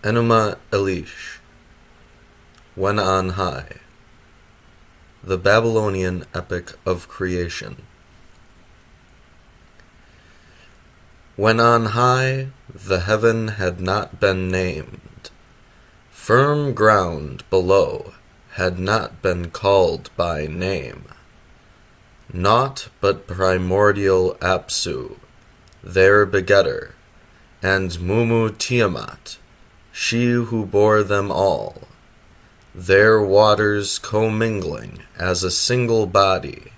Enuma Elish, When on High, the Babylonian epic of creation. When on high the heaven had not been named, firm ground below had not been called by name, naught but primordial Apsu, their begetter, and Mumu Tiamat, she who bore them all, their waters commingling as a single body.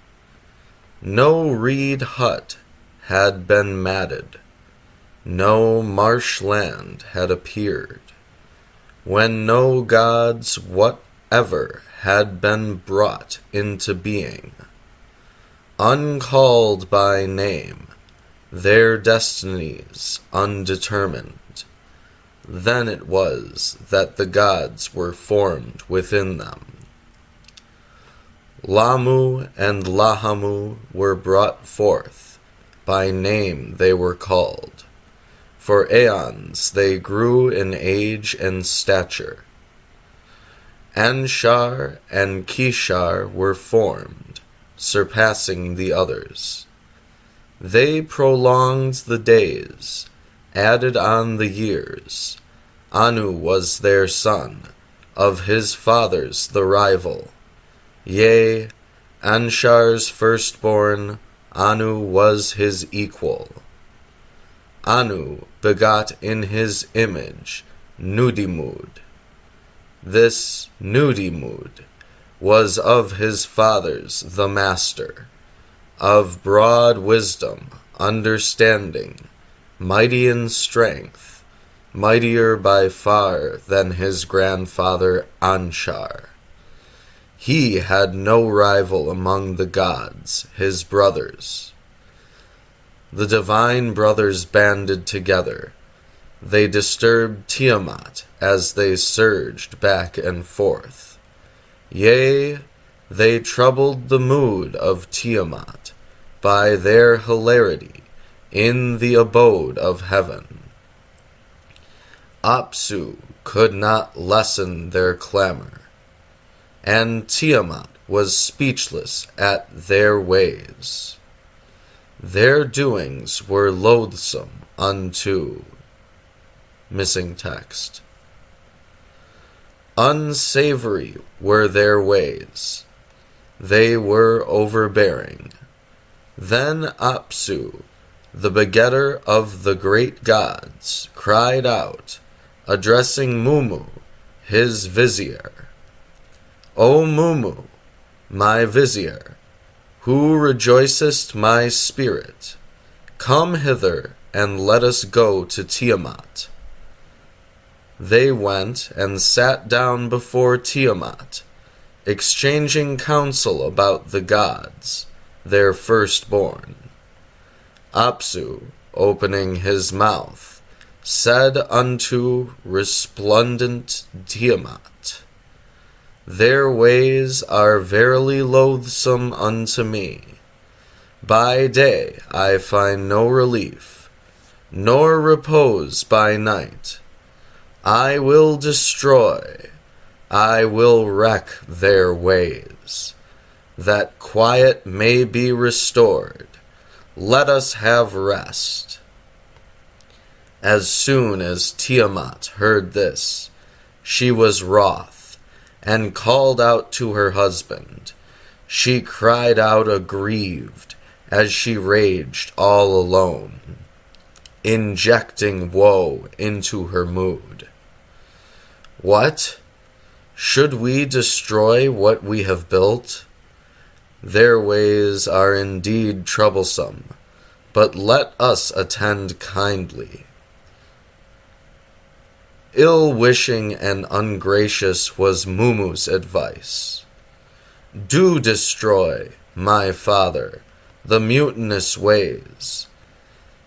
No reed hut had been matted, no marsh land had appeared, when no gods whatever had been brought into being, uncalled by name, their destinies undetermined. Then it was that the gods were formed within them. Lamu and Lahamu were brought forth, by name they were called. For aeons they grew in age and stature. Anshar and Kishar were formed, surpassing the others. They prolonged the days, added on the years. Anu was their son, of his fathers the rival. Yea, Anshar's firstborn, Anu was his equal. Anu begot in his image Nudimud. This Nudimud was of his fathers the master, of broad wisdom, understanding, mighty in strength, mightier by far than his grandfather Anshar. He had no rival among the gods, his brothers. The divine brothers banded together. They disturbed Tiamat as they surged back and forth. Yea, they troubled the mood of Tiamat by their hilarity in the abode of heaven. Apsu could not lessen their clamor, and Tiamat was speechless at their ways. Their doings were loathsome unto. Missing text. Unsavory were their ways. They were overbearing. Then Apsu, the begetter of the great gods, cried out, addressing Mumu, his vizier. O Mumu, my vizier, who rejoicest my spirit, come hither and let us go to Tiamat. They went and sat down before Tiamat, exchanging counsel about the gods, their firstborn. Apsu, opening his mouth, said unto resplendent Tiamat, their ways are verily loathsome unto me. By day I find no relief, nor repose by night. I will destroy, I will wreck their ways, that quiet may be restored. Let us have rest. As soon as Tiamat heard this, she was wroth, and called out to her husband. She cried out aggrieved, as she raged all alone, injecting woe into her mood. What? Should we destroy what we have built? Their ways are indeed troublesome, but let us attend kindly. Ill-wishing and ungracious was Mumu's advice. Do destroy, my father, the mutinous ways.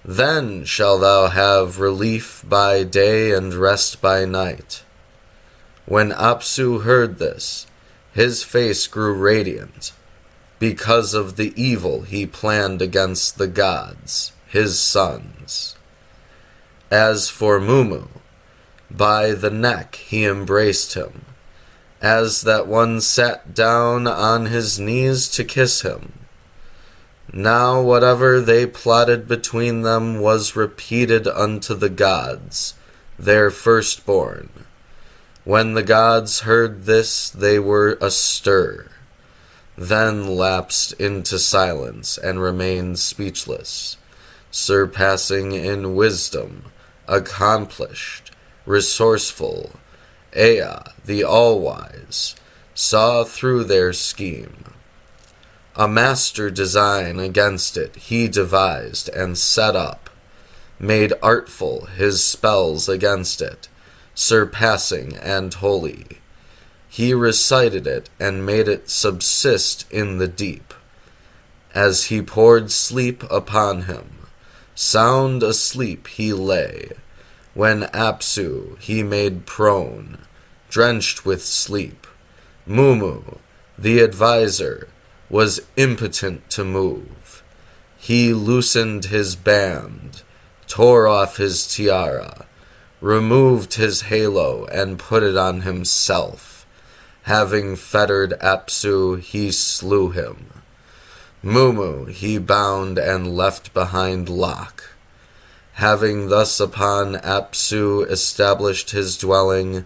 Then shalt thou have relief by day and rest by night. When Apsu heard this, his face grew radiant, because of the evil he planned against the gods, his sons. As for Mumu, By the neck he embraced him, as that one sat down on his knees to kiss him. Now whatever they plotted between them was repeated unto the gods, their firstborn. When the gods heard this, they were astir, then lapsed into silence and remained speechless, surpassing in wisdom, accomplished, resourceful. Ea, the all-wise, saw through their scheme. A master design against it he devised and set up, made artful his spells against it, surpassing and holy. He recited it and made it subsist in the deep. As he poured sleep upon him, sound asleep he lay, when Apsu he made prone, drenched with sleep. Mumu, the adviser, was impotent to move. He loosened his band, tore off his tiara, removed his halo, and put it on himself. Having fettered Apsu, he slew him. Mumu he bound and left behind lock. Having thus upon Apsu established his dwelling,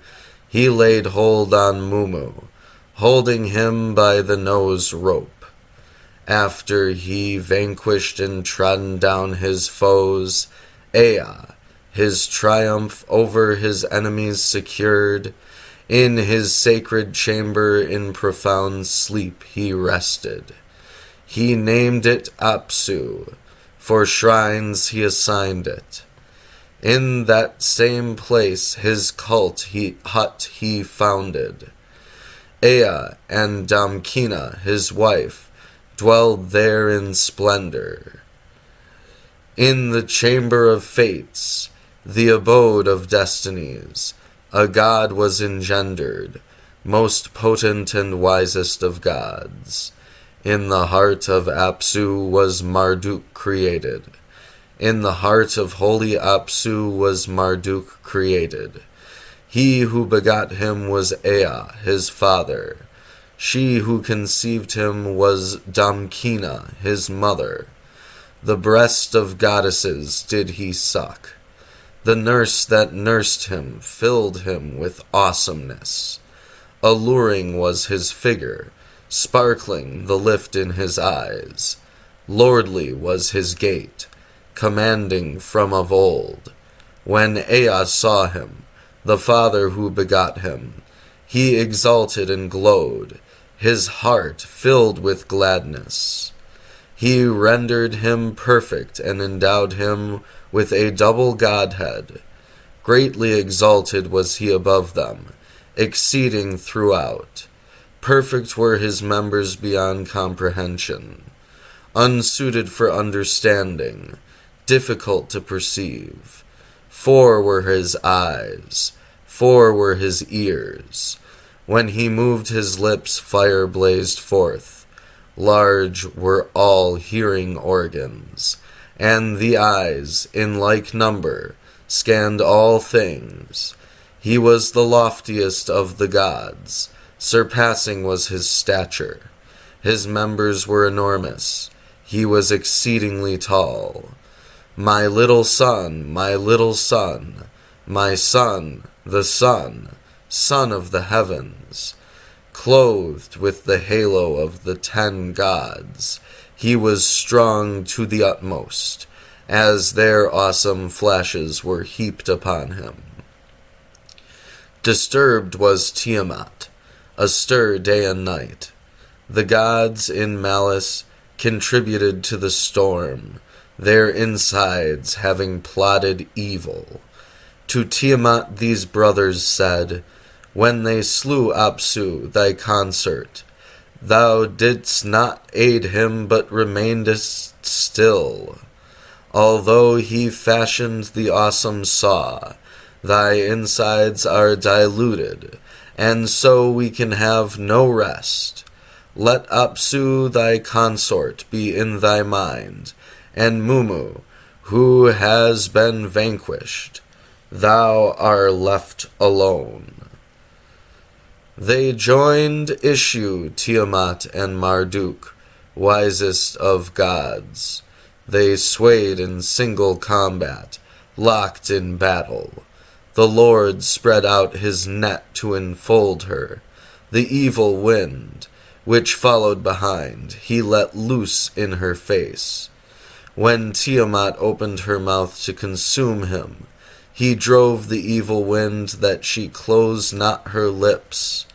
he laid hold on Mumu, holding him by the nose rope. After he vanquished and trodden down his foes, Ea, his triumph over his enemies secured, in his sacred chamber in profound sleep he rested. He named it Apsu, for shrines he assigned it. In that same place his hut he founded. Ea and Damkina, his wife, dwelled there in splendor. In the chamber of fates, the abode of destinies, a god was engendered, most potent and wisest of gods. In the heart of Apsu was Marduk created. In the heart of holy Apsu was Marduk created. He who begot him was Ea, his father. She who conceived him was Damkina, his mother. The breast of goddesses did he suck. The nurse that nursed him filled him with awesomeness. Alluring was his figure, sparkling the lift in his eyes. Lordly was his gait, commanding from of old. When Ea saw him, the father who begot him, he exalted and glowed, his heart filled with gladness. He rendered him perfect and endowed him with a double Godhead. Greatly exalted was he above them, exceeding throughout. Perfect were his members beyond comprehension, unsuited for understanding, difficult to perceive. 4 were his eyes, 4 were his ears. When he moved his lips, fire blazed forth. Large were all hearing organs, and the eyes, in like number, scanned all things. He was the loftiest of the gods, surpassing was his stature. His members were enormous. He was exceedingly tall. My little son, my little son, my son, the sun, son of the heavens, clothed with the halo of the 10 gods, he was strong to the utmost, as their awesome flashes were heaped upon him. Disturbed was Tiamat, astir day and night. The gods in malice contributed to the storm, their insides having plotted evil. To Tiamat these brothers said, when they slew Apsu, thy consort, thou didst not aid him, but remainedst still. Although he fashioned the awesome saw, thy insides are diluted, and so we can have no rest. Let Apsu thy consort be in thy mind, and Mumu, who has been vanquished. thou art left alone. They joined issue, Tiamat and Marduk, wisest of gods. They swayed in single combat, locked in battle. The Lord spread out his net to enfold her. The evil wind, which followed behind, he let loose in her face. When Tiamat opened her mouth to consume him, he drove the evil wind that she closed not her lips.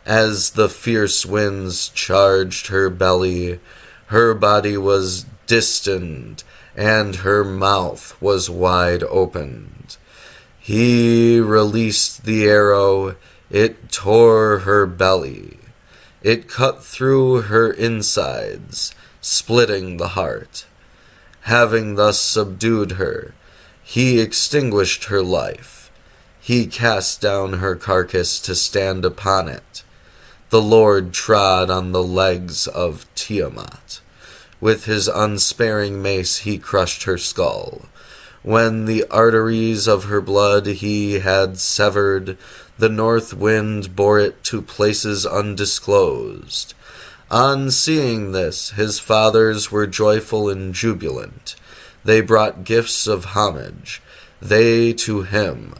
As the fierce winds charged her belly, her body was distended, and her mouth was wide opened. He released the arrow, it tore her belly. It cut through her insides, splitting the heart. Having thus subdued her, he extinguished her life. He cast down her carcass to stand upon it. The Lord trod on the legs of Tiamat. With his unsparing mace he crushed her skull. When the arteries of her blood he had severed, the north wind bore it to places undisclosed. On seeing this, his fathers were joyful and jubilant. They brought gifts of homage, they to him.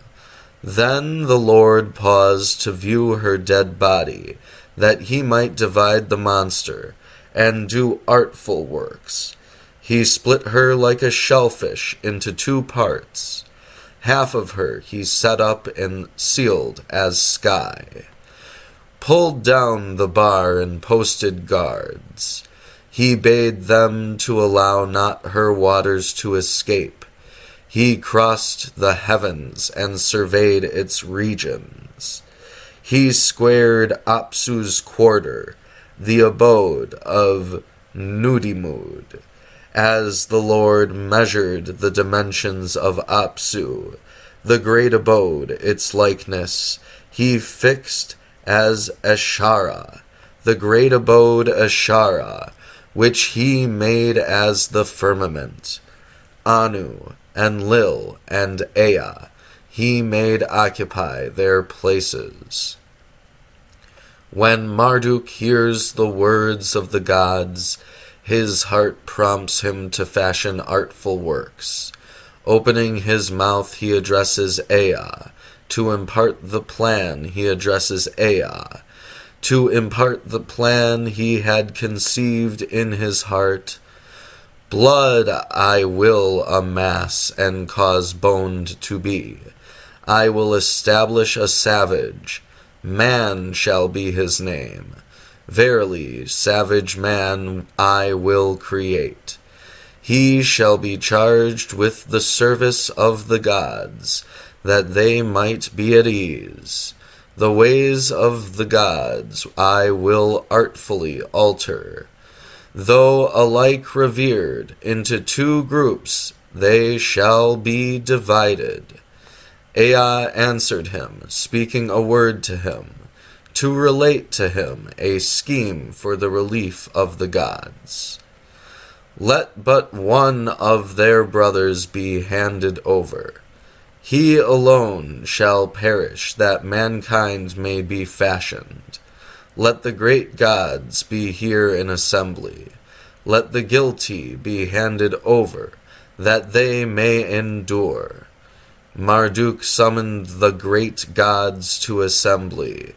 Then the Lord paused to view her dead body, that he might divide the monster, and do artful works. He split her like a shellfish into 2 parts. Half of her he set up and sealed as sky. Pulled down the bar and posted guards. He bade them to allow not her waters to escape. He crossed the heavens and surveyed its regions. He squared Apsu's quarter, the abode of Nudimud. As the Lord measured the dimensions of Apsu, the great abode, its likeness, he fixed as Eshara, the great abode Eshara, which he made as the firmament. Anu, and Lil, and Ea, he made occupy their places. When Marduk hears the words of the gods, his heart prompts him to fashion artful works. Opening his mouth, he addresses Ea. To impart the plan, he addresses Ea. To impart the plan he had conceived in his heart. Blood I will amass and cause boned to be. I will establish a savage. Man shall be his name. Verily, savage man I will create. He shall be charged with the service of the gods, that they might be at ease. The ways of the gods I will artfully alter. Though alike revered, into 2 groups they shall be divided. Ea answered him, speaking a word to him, to relate to him a scheme for the relief of the gods. Let but one of their brothers be handed over. He alone shall perish, that mankind may be fashioned. Let the great gods be here in assembly. Let the guilty be handed over, that they may endure. Marduk summoned the great gods to assembly.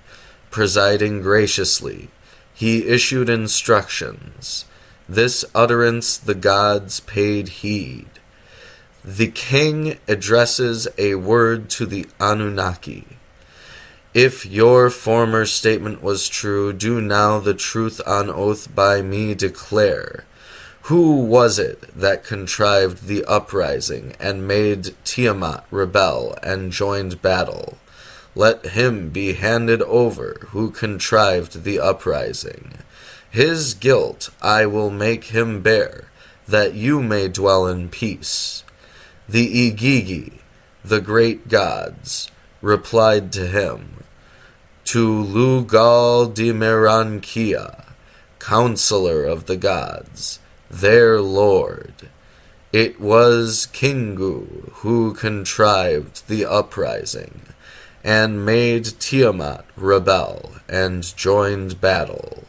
Presiding graciously, he issued instructions. This utterance the gods paid heed. The king addresses a word to the Anunnaki. If your former statement was true, do now the truth on oath by me declare. Who was it that contrived the uprising and made Tiamat rebel and joined battle? Let him be handed over who contrived the uprising. His guilt I will make him bear, that you may dwell in peace. The Igigi, the great gods, replied to him, to Lugal di Merankia, counselor of the gods, their lord. It was Kingu who contrived the uprising, and made Tiamat rebel, and joined battle.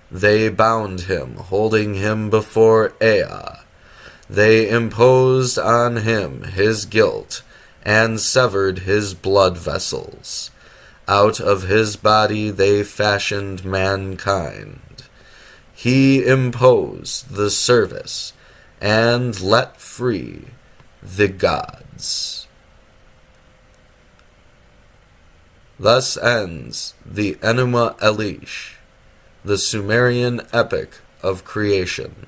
They bound him, holding him before Ea. They imposed on him his guilt, and severed his blood vessels. Out of his body they fashioned mankind. He imposed the service, and let free the gods. Thus ends the Enuma Elish, the Sumerian epic of creation.